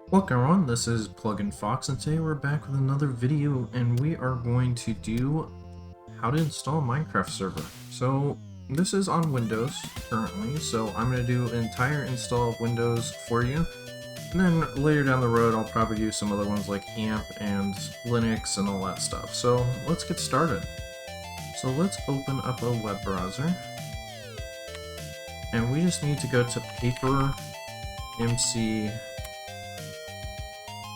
Welcome everyone, this is PluginFox and today we're back with another video and we are going to do how to install a Minecraft server. So this is on Windows currently, so I'm going to do an entire install of Windows for you. And then later down the road I'll probably do some other ones like AMP and Linux and all that stuff. So let's get started. So let's open up a web browser. And we just need to go to Paper MC.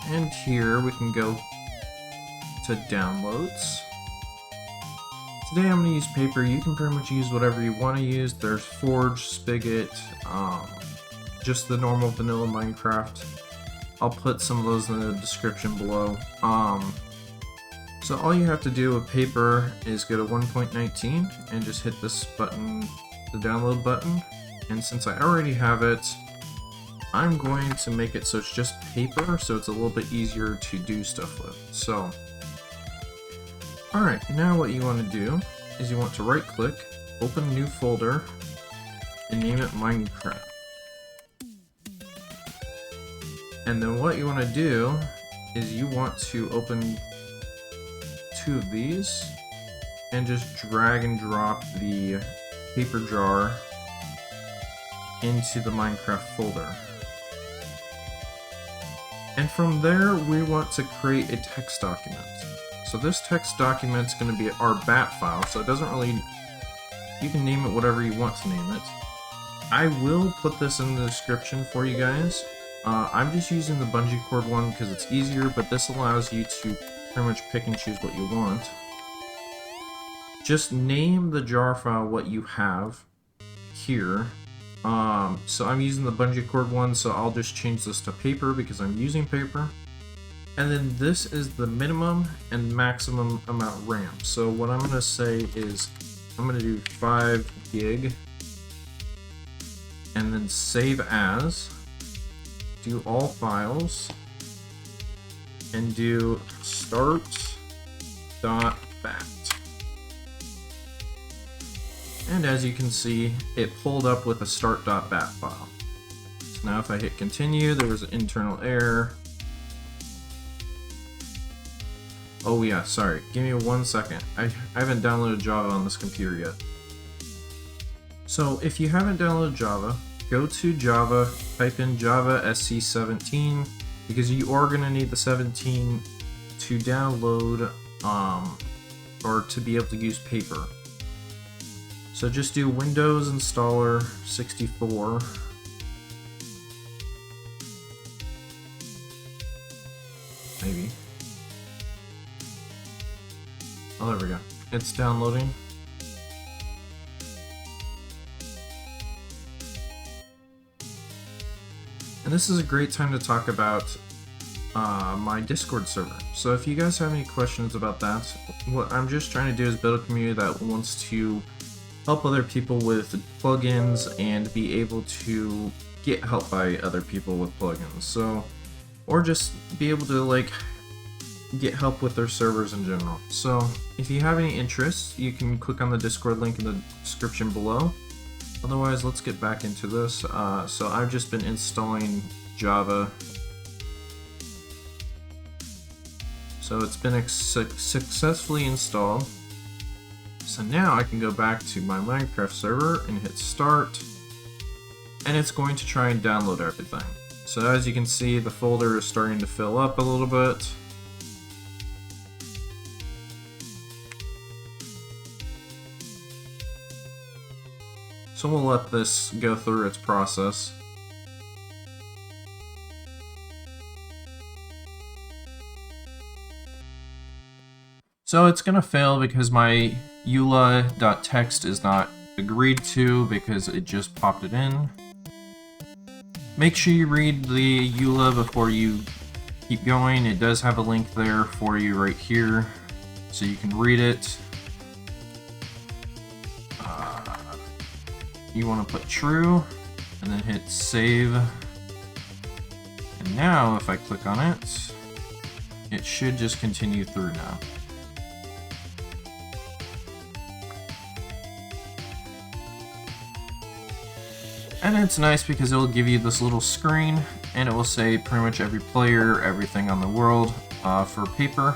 And here we can go to downloads. Today I'm going to use Paper. You can pretty much use whatever you want to use. There's Forge, Spigot, just the normal vanilla Minecraft. I'll put some of those in the description below. So all you have to do with Paper is go to 1.19 and just hit this button, the download button. And since I already have it, I'm going to make it so it's just paper, so it's a little bit easier to do stuff with. So, alright, now what you want to do is you want to right click, open a new folder, and name it Minecraft. And then what you want to do is you want to open two of these and just drag and drop the paper jar into the Minecraft folder. And from there, we want to create a text document. So this text document is going to be our bat file, so it doesn't really... You can name it whatever you want to name it. I will put this in the description for you guys. I'm just using the bungee cord one because it's easier, but this allows you to pretty much pick and choose what you want. Just name the jar file what you have here. So I'm using the bungee cord one, so I'll just change this to paper because I'm using paper. And then this is the minimum and maximum amount of RAM. So what I'm going to say is I'm going to do 5 gig and then save as, do all files, and do start.bat. And as you can see, it pulled up with a start.bat file. So now if I hit continue, there was an internal error. Oh yeah, sorry. Give me 1 second. I haven't downloaded Java on this computer yet. So if you haven't downloaded Java, go to Java, type in Java SC17, because you are going to need the 17 to download or to be able to use Paper. So just do Windows Installer 64. Maybe. Oh, there we go. It's downloading. And this is a great time to talk about my Discord server. So if you guys have any questions about that, what I'm just trying to do is build a community that wants to help other people with plugins and be able to get help by other people with plugins. So, or just be able to like get help with their servers in general. So if you have any interest, you can click on the Discord link in the description below. Otherwise, let's get back into this. So I've just been installing Java. So it's been successfully installed. So now I can go back to my Minecraft server and hit start, and it's going to try and download everything. So as you can see, the folder is starting to fill up a little bit. So we'll let this go through its process. So it's going to fail because my eula.txt is not agreed to because it just popped it in. Make sure you read the eula before you keep going. It does have a link there for you right here, so you can read it. You want to put true, and then hit save. And now if I click on it, it should just continue through now. And it's nice because it'll give you this little screen and it will say pretty much every player, everything on the world for paper.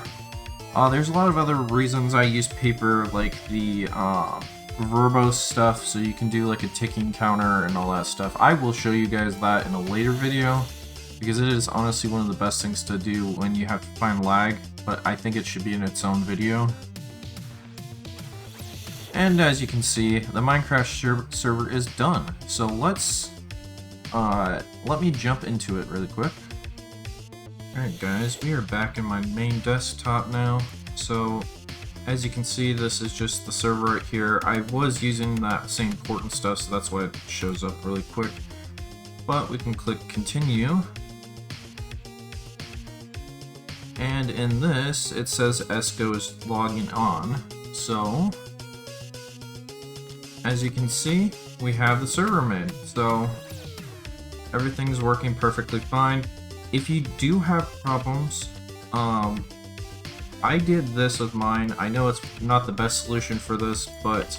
There's a lot of other reasons I use paper, like the verbose stuff, so you can do like a ticking counter and all that stuff. I will show you guys that in a later video, because it is honestly one of the best things to do when you have to find lag, but I think it should be in its own video. And as you can see, the Minecraft server is done. So let's let me jump into it really quick. Alright guys, we are back in my main desktop now. So as you can see, this is just the server right here. I was using that same port and stuff, so that's why it shows up really quick. But we can click continue. And in this, it says Esco is logging on. So as you can see, we have the server made. So everything's working perfectly fine. If you do have problems, I did this with mine. I know it's not the best solution for this, but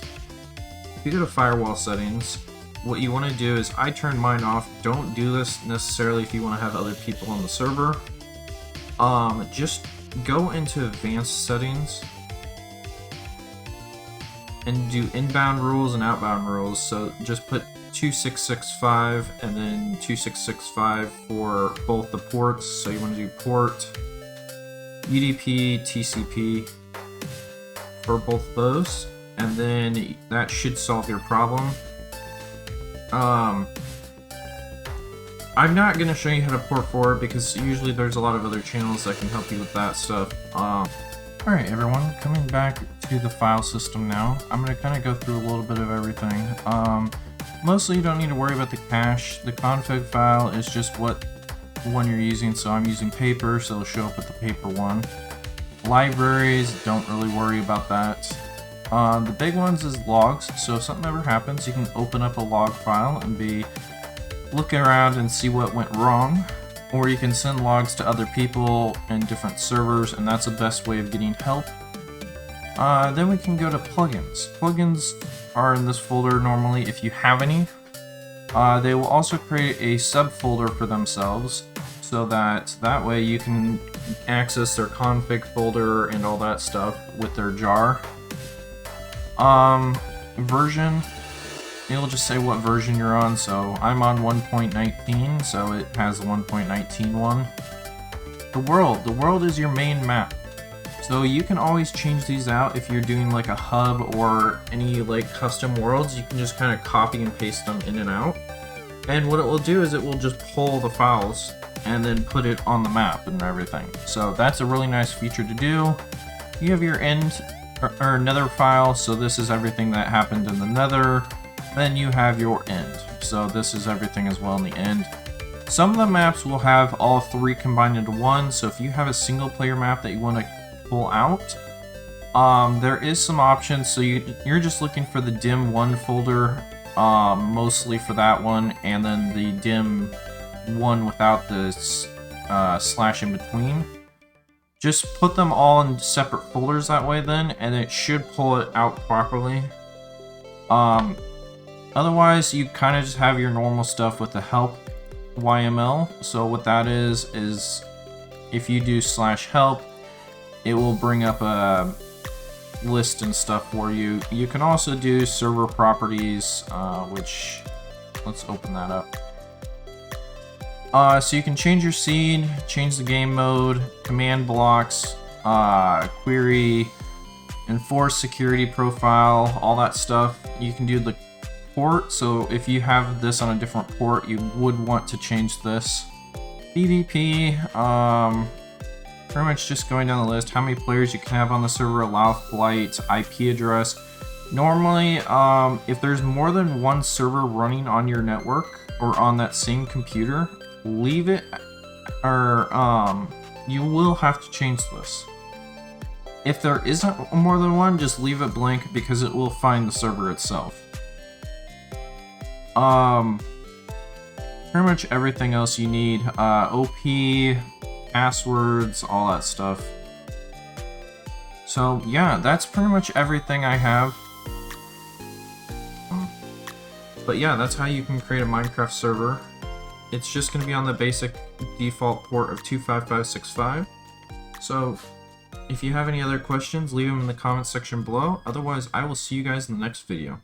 if you go to firewall settings, what you want to do is, I turned mine off. Don't do this necessarily if you want to have other people on the server. Just go into advanced settings and do inbound rules and outbound rules. So just put 2665 and then 2665 for both the ports. So you want to do port, UDP, TCP for both of those, and then that should solve your problem. I'm not going to show you how to port forward because usually there's a lot of other channels that can help you with that stuff. Alright everyone, coming back to the file system now, I'm going to kind of go through a little bit of everything. Mostly you don't need to worry about the cache. The config file is just what one you're using, so I'm using paper, so it'll show up with the paper one. Libraries, don't really worry about that. The big ones is logs, so if something ever happens, you can open up a log file and be looking around and see what went wrong. Or you can send logs to other people in different servers, and that's the best way of getting help. Then we can go to plugins. Plugins are in this folder normally if you have any. They will also create a subfolder for themselves, so that way you can access their config folder and all that stuff with their jar. Version, it'll just say what version you're on, so I'm on 1.19, so it has the 1.19 one. The world is your main map. So you can always change these out if you're doing like a hub or any like custom worlds. You can just kind of copy and paste them in and out. And what it will do is it will just pull the files and then put it on the map and everything. So that's a really nice feature to do. You have your end or nether file, so this is everything that happened in the nether. Then you have your end, so this is everything as well in the end. Some of the maps will have all three combined into one, so if you have a single player map that you want to pull out, there is some options. So you're just looking for the dim1 folder, mostly for that one, and then the dim1 without the slash in between. Just put them all in separate folders that way then, and it should pull it out properly. Otherwise, you kind of just have your normal stuff with the help YML. So what that is if you do /help, it will bring up a list and stuff for you. You can also do server properties, which, let's open that up. So you can change your seed, change the game mode, command blocks, query, enforce security profile, all that stuff. You can do the port, so if you have this on a different port, you would want to change this. PvP, pretty much just going down the list, how many players you can have on the server, allow flight, IP address. Normally, if there's more than one server running on your network or on that same computer, leave it, or you will have to change this. If there isn't more than one, just leave it blank because it will find the server itself. Pretty much everything else you need, OP, passwords, all that stuff. So yeah, that's pretty much everything I have. But yeah, that's how you can create a Minecraft server. it's just going to be on the basic default port of 25565. So if you have any other questions, leave them in the comments section below. Otherwise, I will see you guys in the next video.